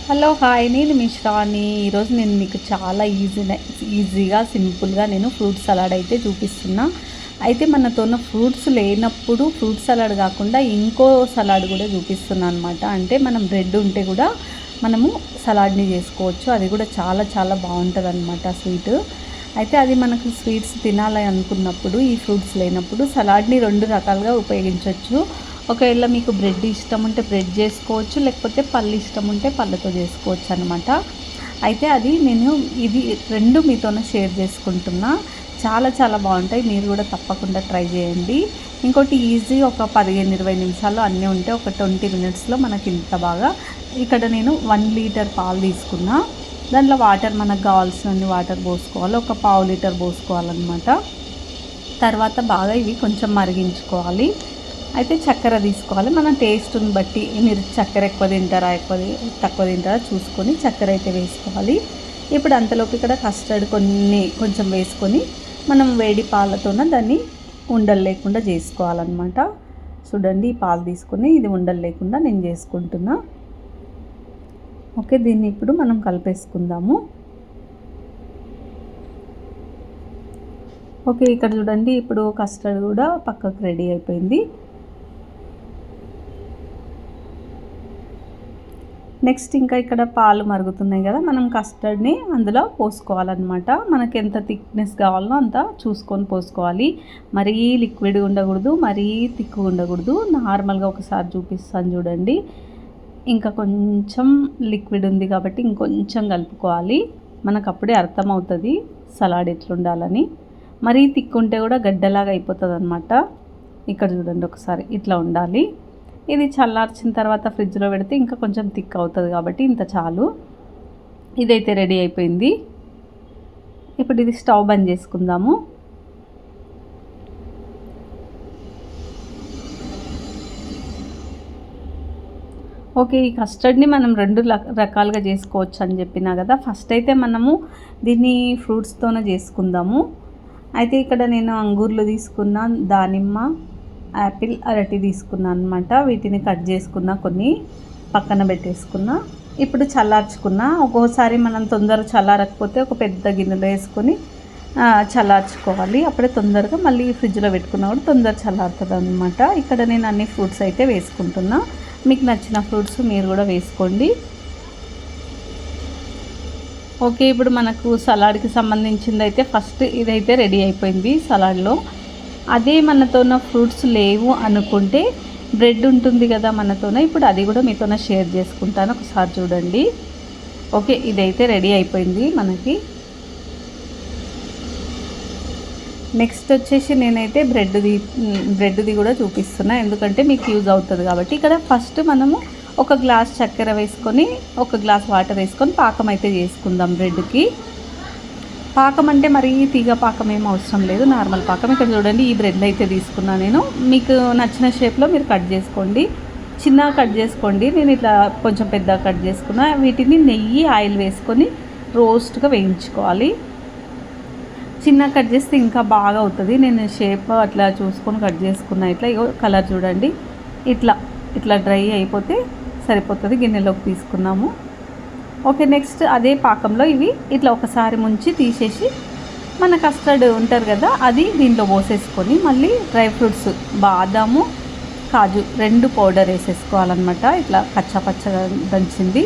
Hello hi, నేను మీ శ్రావణి. ఈరోజు నేను మీకు చాలా ఈజీగా సింపుల్గా నేను ఫ్రూట్ సలాడ్ అయితే చూపిస్తున్నా. అయితే మనతోన్న ఫ్రూట్స్ లేనప్పుడు ఫ్రూట్ సలాడ్ కాకుండా ఇంకో సలాడ్ కూడా చూపిస్తున్నా అనమాట. అంటే మనం బ్రెడ్ ఉంటే కూడా మనము సలాడ్ని చేసుకోవచ్చు. అది కూడా చాలా చాలా బాగుంటుంది అనమాట స్వీట్. అయితే అది మనకు స్వీట్స్ తినాలి అనుకున్నప్పుడు ఈ ఫ్రూట్స్ లేనప్పుడు సలాడ్ని 2 రకాలుగా ఉపయోగించవచ్చు. ఒకవేళ మీకు బ్రెడ్ ఇష్టం ఉంటే బ్రెడ్ చేసుకోవచ్చు, లేకపోతే పళ్ళు ఇష్టం ఉంటే పళ్ళతో చేసుకోవచ్చు అనమాట. అయితే అది నేను ఇది 2 మీతోనే షేర్ చేసుకుంటున్నా. చాలా చాలా బాగుంటాయి, మీరు కూడా తప్పకుండా ట్రై చేయండి. ఇంకోటి ఈజీ, ఒక 15-20 నిమిషాల్లో అన్నీ ఉంటే ఒక 20 మినిట్స్లో మనకి ఇంత బాగా. ఇక్కడ నేను 1 లీటర్ పాలు తీసుకున్నా. దాంట్లో వాటర్ మనకు కావాల్సినన్ని వాటర్ పోసుకోవాలి. ఒక 1/2 లీటర్ పోసుకోవాలన్నమాట. తర్వాత బాగా ఇవి కొంచెం మరిగించుకోవాలి. అయితే చక్కెర తీసుకోవాలి, మన టేస్ట్ని బట్టి. మీరు చక్కెర ఎక్కువ తింటారా తక్కువ తింటారా చూసుకొని చక్కెర అయితే వేసుకోవాలి. ఇప్పుడు అంతలోకి ఇక్కడ కస్టర్డ్ కొంచెం వేసుకొని మనం వేడి పాలతోన దాన్ని ఉండలు లేకుండా చేసుకోవాలన్నమాట. చూడండి, ఈ పాలు తీసుకొని ఇది ఉండలు లేకుండా నేను చేసుకుంటున్నా. ఓకే, దీన్ని ఇప్పుడు మనం కలిపేసుకుందాము. ఓకే, ఇక్కడ చూడండి, ఇప్పుడు కస్టర్డ్ కూడా పక్కకు రెడీ అయిపోయింది. నెక్స్ట్ ఇంకా ఇక్కడ పాలు మరుగుతున్నాయి కదా, మనం కస్టర్డ్ని అందులో పోసుకోవాలన్నమాట. మనకి ఎంత థిక్నెస్ కావాలో అంత చూసుకొని పోసుకోవాలి. మరీ లిక్విడ్ ఉండకూడదు, మరీ థిక్గా ఉండకూడదు. నార్మల్గా ఒకసారి చూపిస్తాను చూడండి. ఇంకా కొంచెం లిక్విడ్ ఉంది కాబట్టి ఇంకొంచెం కలుపుకోవాలి. మనకు అప్పుడే అర్థమవుతుంది సలాడ్ ఎట్లుండాలని. మరీ థిక్ ఉంటే కూడా గడ్డలాగా అయిపోతుంది అనమాట. ఇక్కడ చూడండి, ఒకసారి ఇట్లా ఉండాలి. ఇది చల్లార్చిన తర్వాత ఫ్రిడ్జ్లో పెడితే ఇంకా కొంచెం థిక్ అవుతుంది కాబట్టి ఇంత చాలు. ఇదైతే రెడీ అయిపోయింది. ఇప్పుడు ఇది స్టవ్ బంద్ చేసుకుందాము. ఓకే, ఈ కస్టర్డ్ని మనం 2 రకాలుగా చేసుకోవచ్చు అని చెప్పినా కదా. ఫస్ట్ అయితే మనము దీన్ని ఫ్రూట్స్తోనే చేసుకుందాము. అయితే ఇక్కడ నేను అంగూర్లు తీసుకున్న, దానిమ్మ, యాపిల్, అరటి తీసుకున్నాను అనమాట. వీటిని కట్ చేసుకున్న, కొన్ని పక్కన పెట్టేసుకున్నా. ఇప్పుడు చల్లార్చుకున్నా. ఒక్కోసారి మనం తొందర చల్లారకపోతే ఒక పెద్ద గిన్నెలో వేసుకొని చల్లార్చుకోవాలి. అప్పుడే తొందరగా మళ్ళీ ఫ్రిడ్జ్లో పెట్టుకున్నా కూడా తొందర చల్లారుతుంది అనమాట. ఇక్కడ నేను అన్ని ఫ్రూట్స్ అయితే వేసుకుంటున్నా. మీకు నచ్చిన ఫ్రూట్స్ మీరు కూడా వేసుకోండి. ఓకే, ఇప్పుడు మనకు సలాడ్కి సంబంధించింది అయితే ఫస్ట్ ఇదైతే రెడీ అయిపోయింది సలాడ్లో. అదే మనతోన ఫ్రూట్స్ లేవు అనుకుంటే బ్రెడ్ ఉంటుంది కదా మనతోన, ఇప్పుడు అది కూడా మీతోన షేర్ చేసుకుంటాను. ఒకసారి చూడండి. ఓకే, ఇదైతే రెడీ అయిపోయింది మనకి. నెక్స్ట్ వచ్చేసి నేనైతే బ్రెడ్ది కూడా చూపిస్తున్నా, ఎందుకంటే మీకు యూజ్ అవుతుంది కాబట్టి. ఇక్కడ ఫస్ట్ మనము ఒక గ్లాస్ చక్కెర వేసుకొని, ఒక గ్లాస్ వాటర్ వేసుకొని పాకం అయితే చేసుకుందాం బ్రెడ్కి. పాకం అంటే మరీ తీగ పాకం ఏం అవసరం లేదు, నార్మల్ పాకం. ఇక్కడ చూడండి, ఈ బ్రెడ్ అయితే తీసుకున్నా నేను. మీకు నచ్చిన షేప్లో మీరు కట్ చేసుకోండి. చిన్నగా కట్ చేసుకోండి, నేను ఇట్లా కొంచెం పెద్దగా కట్ చేసుకున్నా. వీటిని నెయ్యి, ఆయిల్ వేసుకొని రోస్ట్గా వేయించుకోవాలి. చిన్నగా కట్ చేస్తే ఇంకా బాగా అవుతుంది. నేను షేప్ అట్లా చూసుకొని కట్ చేసుకున్నా. ఇట్లా కలర్ చూడండి, ఇట్లా డ్రై అయిపోతే సరిపోతుంది. గిన్నెలోకి తీసుకున్నాము. ఓకే, నెక్స్ట్ అదే పాకంలో ఇవి ఇట్లా ఒకసారి ముంచి తీసేసి మన కస్టర్డ్ ఉంటారు కదా, అది దీంట్లో పోసేసుకొని మళ్ళీ డ్రై ఫ్రూట్స్, బాదాము, కాజు 2 పౌడర్ వేసేసుకోవాలన్నమాట. ఇట్లా పచ్చగా దంచింది.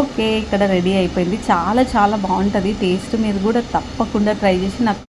ఓకే, ఇక్కడ రెడీ అయిపోయింది. చాలా చాలా బాగుంటుంది టేస్ట్. మీరు కూడా తప్పకుండా ట్రై చేసి నాకు